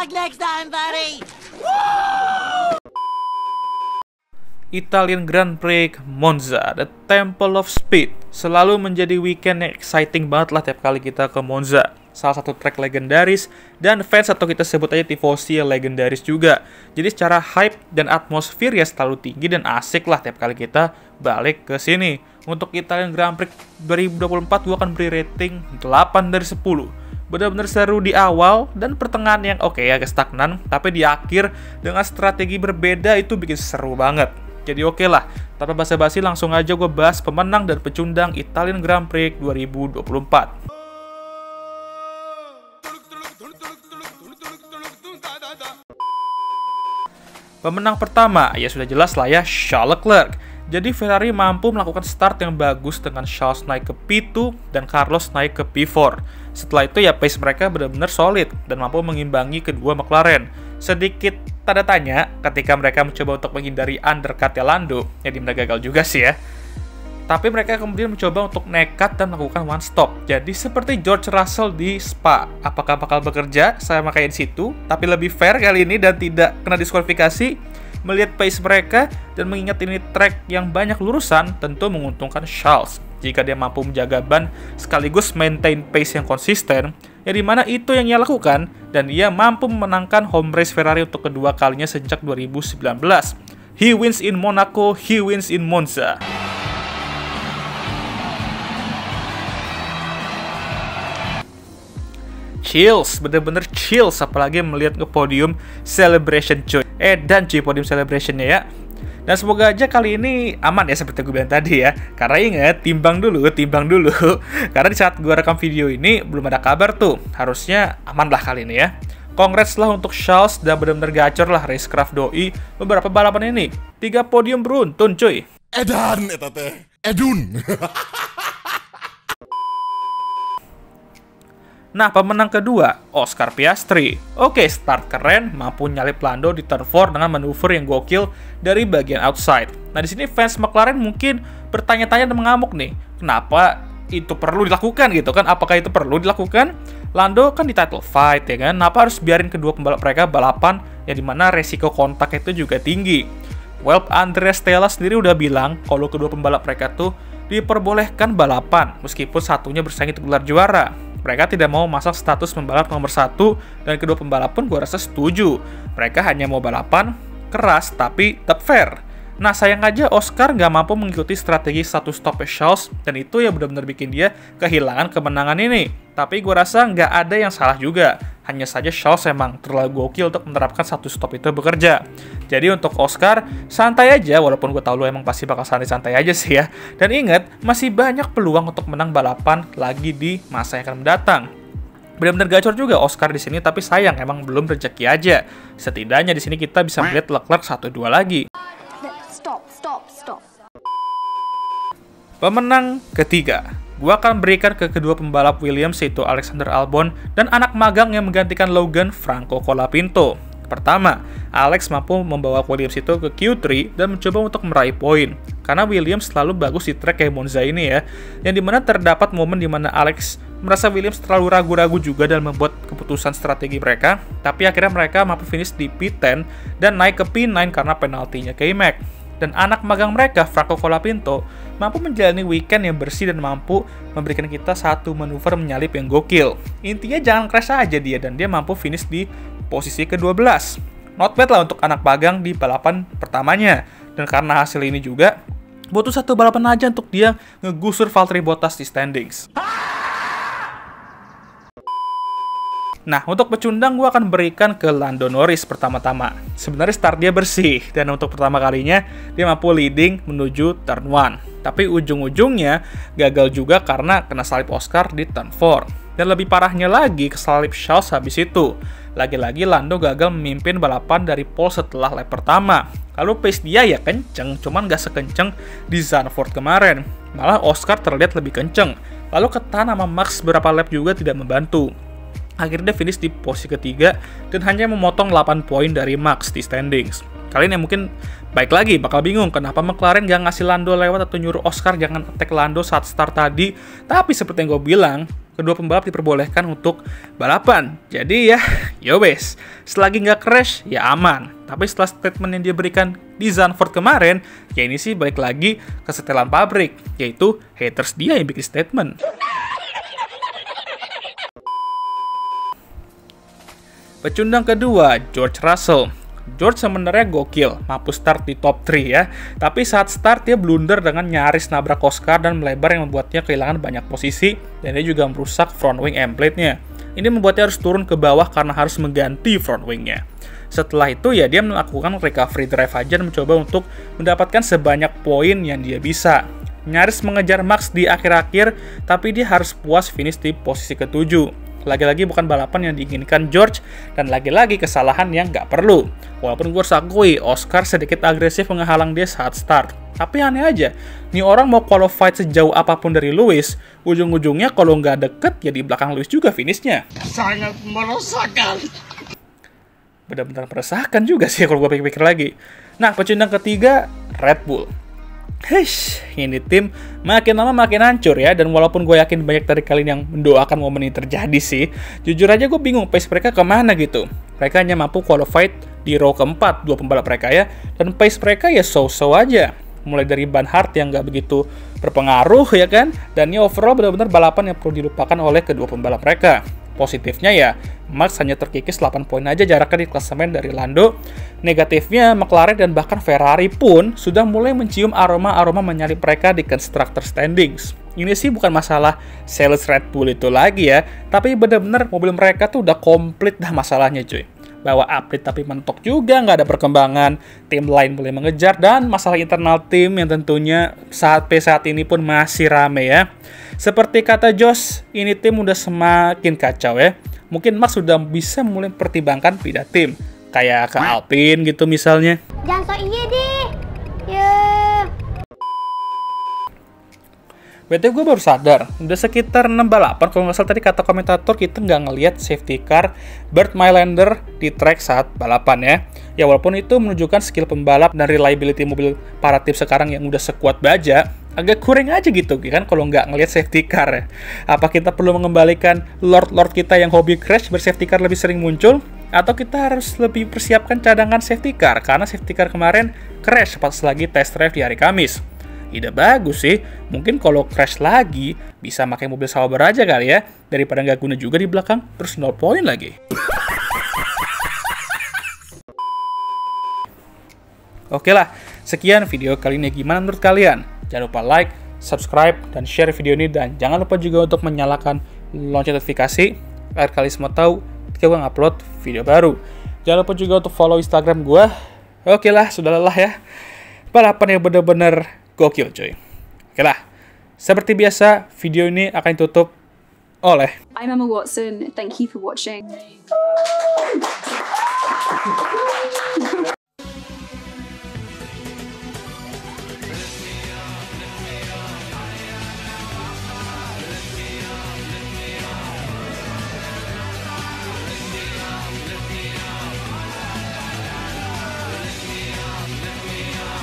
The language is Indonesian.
luck next time, buddy. Italian Grand Prix Monza, The Temple of Speed, selalu menjadi weekend yang exciting banget lah tiap kali kita ke Monza. Salah satu track legendaris dan fans atau kita sebut aja tifosi yang legendaris juga. Jadi secara hype dan atmosfer ya selalu tinggi dan asik lah tiap kali kita balik ke sini. Untuk Italian Grand Prix 2024 gue akan beri rating 8 dari 10. Benar-benar seru di awal dan pertengahan yang oke agak stagnan, tapi di akhir dengan strategi berbeda itu bikin seru banget. Jadi oke lah, tanpa basa-basi langsung aja gue bahas pemenang dan pecundang Italian Grand Prix 2024. Pemenang pertama, ya sudah jelas lah ya, Charles Leclerc. Jadi Ferrari mampu melakukan start yang bagus dengan Charles naik ke P2 dan Carlos naik ke P4. Setelah itu ya pace mereka benar-benar solid dan mampu mengimbangi kedua McLaren. Sedikit tanda tanya ketika mereka mencoba untuk menghindari undercut Lando, yang dimana gagal juga sih ya. Tapi mereka kemudian mencoba untuk nekat dan melakukan one stop. Jadi seperti George Russell di Spa, apakah bakal bekerja sama kayak di situ, tapi lebih fair kali ini dan tidak kena diskualifikasi? Melihat pace mereka dan mengingat ini track yang banyak lurusan, tentu menguntungkan Charles jika dia mampu menjaga ban sekaligus maintain pace yang konsisten, yang dimana itu yang ia lakukan, dan ia mampu memenangkan home race Ferrari untuk kedua kalinya sejak 2019. He wins in Monaco, he wins in Monza. Chills, bener-bener chills, apalagi melihat ke podium celebration cuy. Dan cuy podium celebrationnya ya. Dan semoga aja kali ini aman ya seperti gue bilang tadi ya. Karena ingat, timbang dulu. Karena di saat gue rekam video ini belum ada kabar tuh. Harusnya aman lah kali ini ya. Congrats lah untuk Charles dan bener-bener gacor lah racecraft doi beberapa balapan ini. 3 podium beruntun cuy. Edan eta teh. Edun. Nah, pemenang kedua, Oscar Piastri. Oke, start keren, mampu nyalip Lando di turn 4 dengan manuver yang gokil dari bagian outside. Nah, di sini fans McLaren mungkin bertanya-tanya dan mengamuk nih, kenapa itu perlu dilakukan gitu kan? Apakah itu perlu dilakukan? Lando kan di title fight ya kan, kenapa harus biarin kedua pembalap mereka balapan yang dimana resiko kontak itu juga tinggi? Well, Andrea Stella sendiri udah bilang kalau kedua pembalap mereka tuh diperbolehkan balapan meskipun satunya bersaing untuk gelar juara. Mereka tidak mau masang status pembalap nomor 1 dan kedua pembalap pun gue rasa setuju. Mereka hanya mau balapan keras tapi tetap fair. Nah sayang aja Oscar nggak mampu mengikuti strategi satu stop Charles dan itu ya benar-benar bikin dia kehilangan kemenangan ini. Tapi gue rasa nggak ada yang salah juga. Hanya saja Charles emang terlalu gokil untuk menerapkan satu stop itu bekerja. Jadi untuk Oscar, santai aja walaupun gue tahu lo emang pasti bakal santai-santai aja sih ya. Dan ingat, masih banyak peluang untuk menang balapan lagi di masa yang akan mendatang. Benar-benar gacor juga Oscar di sini, tapi sayang emang belum rezeki aja. Setidaknya di sini kita bisa melihat Leclerc 1-2 lagi. Stop. Pemenang ketiga, gua akan berikan ke kedua pembalap Williams yaitu Alexander Albon dan anak magang yang menggantikan Logan, Franco Colapinto. Pertama, Alex mampu membawa Williams itu ke Q3 dan mencoba untuk meraih poin. Karena Williams selalu bagus di track kayak Monza ini ya, yang dimana terdapat momen dimana Alex merasa Williams terlalu ragu-ragu juga dalam membuat keputusan strategi mereka, tapi akhirnya mereka mampu finish di P10 dan naik ke P9 karena penaltinya K-Mac. Dan anak magang mereka, Franco Colapinto, mampu menjalani weekend yang bersih dan mampu memberikan kita satu manuver menyalip yang gokil. Intinya jangan crash aja dia, dan dia mampu finish di posisi ke-12. Not bad lah untuk anak magang di balapan pertamanya. Dan karena hasil ini juga, butuh satu balapan aja untuk dia ngegusur Valtteri Bottas di standings. Nah, untuk pecundang gue akan berikan ke Lando Norris pertama-tama. Sebenarnya start dia bersih, dan untuk pertama kalinya dia mampu leading menuju turn 1. Tapi ujung-ujungnya gagal juga karena kena salip Oscar di turn 4. Dan lebih parahnya lagi kesalip Charles habis itu. Lagi-lagi Lando gagal memimpin balapan dari pole setelah lap pertama. Lalu pace dia ya kenceng, cuman gak sekenceng di Zandvoort kemarin. Malah Oscar terlihat lebih kenceng. Lalu ketahan sama Max beberapa lap juga tidak membantu. Akhirnya dia finish di posisi ketiga dan hanya memotong 8 poin dari Max di standings. Kalian yang mungkin baik lagi bakal bingung kenapa McLaren gak ngasih Lando lewat atau nyuruh Oscar jangan attack Lando saat start tadi. Tapi seperti yang gue bilang, kedua pembalap diperbolehkan untuk balapan. Jadi ya, wes, selagi nggak crash, ya aman. Tapi setelah statement yang dia berikan di Zandvoort kemarin, ya ini sih balik lagi ke setelan pabrik, yaitu haters dia yang bikin statement. Pecundang kedua, George Russell. George sebenarnya gokil, mampu start di top 3 ya. Tapi saat start dia blunder dengan nyaris nabrak Oscar dan melebar yang membuatnya kehilangan banyak posisi, dan dia juga merusak front wing end plate-nya. Ini membuatnya harus turun ke bawah karena harus mengganti front wing-nya. Setelah itu ya dia melakukan recovery drive aja dan mencoba untuk mendapatkan sebanyak poin yang dia bisa. Nyaris mengejar Max di akhir-akhir, tapi dia harus puas finish di posisi ke-7. Lagi-lagi bukan balapan yang diinginkan George, dan lagi-lagi kesalahan yang nggak perlu. Walaupun gue harus akui, Oscar sedikit agresif menghalang dia saat start. Tapi aneh aja, nih orang mau qualified sejauh apapun dari Lewis, ujung-ujungnya kalau nggak deket, ya di belakang Lewis juga finishnya. Sangat meresahkan. Benar-benar meresahkan juga sih kalau gue pikir-pikir lagi. Nah, pecundang ketiga, Red Bull. Ini tim makin lama makin hancur ya, dan walaupun gue yakin banyak dari kalian yang mendoakan momen ini terjadi sih, jujur aja gue bingung pace mereka kemana gitu. Mereka hanya mampu qualified di row keempat, dua pembalap mereka ya, dan pace mereka ya so-so aja. Mulai dari ban hard yang nggak begitu berpengaruh ya kan, dan ini overall benar-benar balapan yang perlu dilupakan oleh kedua pembalap mereka. Positifnya ya, Max hanya terkikis 8 poin aja jaraknya di klasemen dari Lando. Negatifnya, McLaren dan bahkan Ferrari pun sudah mulai mencium aroma-aroma menyalip mereka di constructor standings. Ini sih bukan masalah sales Red Bull itu lagi ya, tapi benar-benar mobil mereka tuh udah komplit dah masalahnya cuy. Bawa update tapi mentok juga, nggak ada perkembangan, tim lain mulai mengejar, dan masalah internal tim yang tentunya saat ini pun masih rame ya. Seperti kata Josh, ini tim udah semakin kacau ya. Mungkin Max sudah bisa mulai pertimbangkan pindah tim, kayak ke Alpine gitu misalnya. Jangan so iya deh. BTW gue baru sadar, udah sekitar 6 balapan, kalau nggak salah tadi kata komentator kita nggak ngelihat safety car Bert Mylander di track saat balapan ya. Ya walaupun itu menunjukkan skill pembalap dan reliability mobil para tim sekarang yang udah sekuat baja, agak kurang aja gitu kan kalau nggak ngelihat safety car ya. Apa kita perlu mengembalikan lord kita yang hobi crash bersafety car lebih sering muncul? Atau kita harus lebih persiapkan cadangan safety car, karena safety car kemarin crash pas lagi test drive di hari Kamis. Ide bagus sih, mungkin kalau crash lagi, bisa pakai mobil Sauber aja kali ya, daripada nggak guna juga di belakang, terus 0 poin lagi. Oke lah, sekian video kali ini, gimana menurut kalian? Jangan lupa like, subscribe, dan share video ini, dan jangan lupa juga untuk menyalakan lonceng notifikasi, agar kalian semua tahu ketika gue ngupload video baru. Jangan lupa juga untuk follow Instagram gue. Oke lah, sudah lelah ya. Balapan yang bener-bener gokil cuy. Oke lah, seperti biasa video ini akan ditutup oleh I'm Emma Watson, thank you for watching.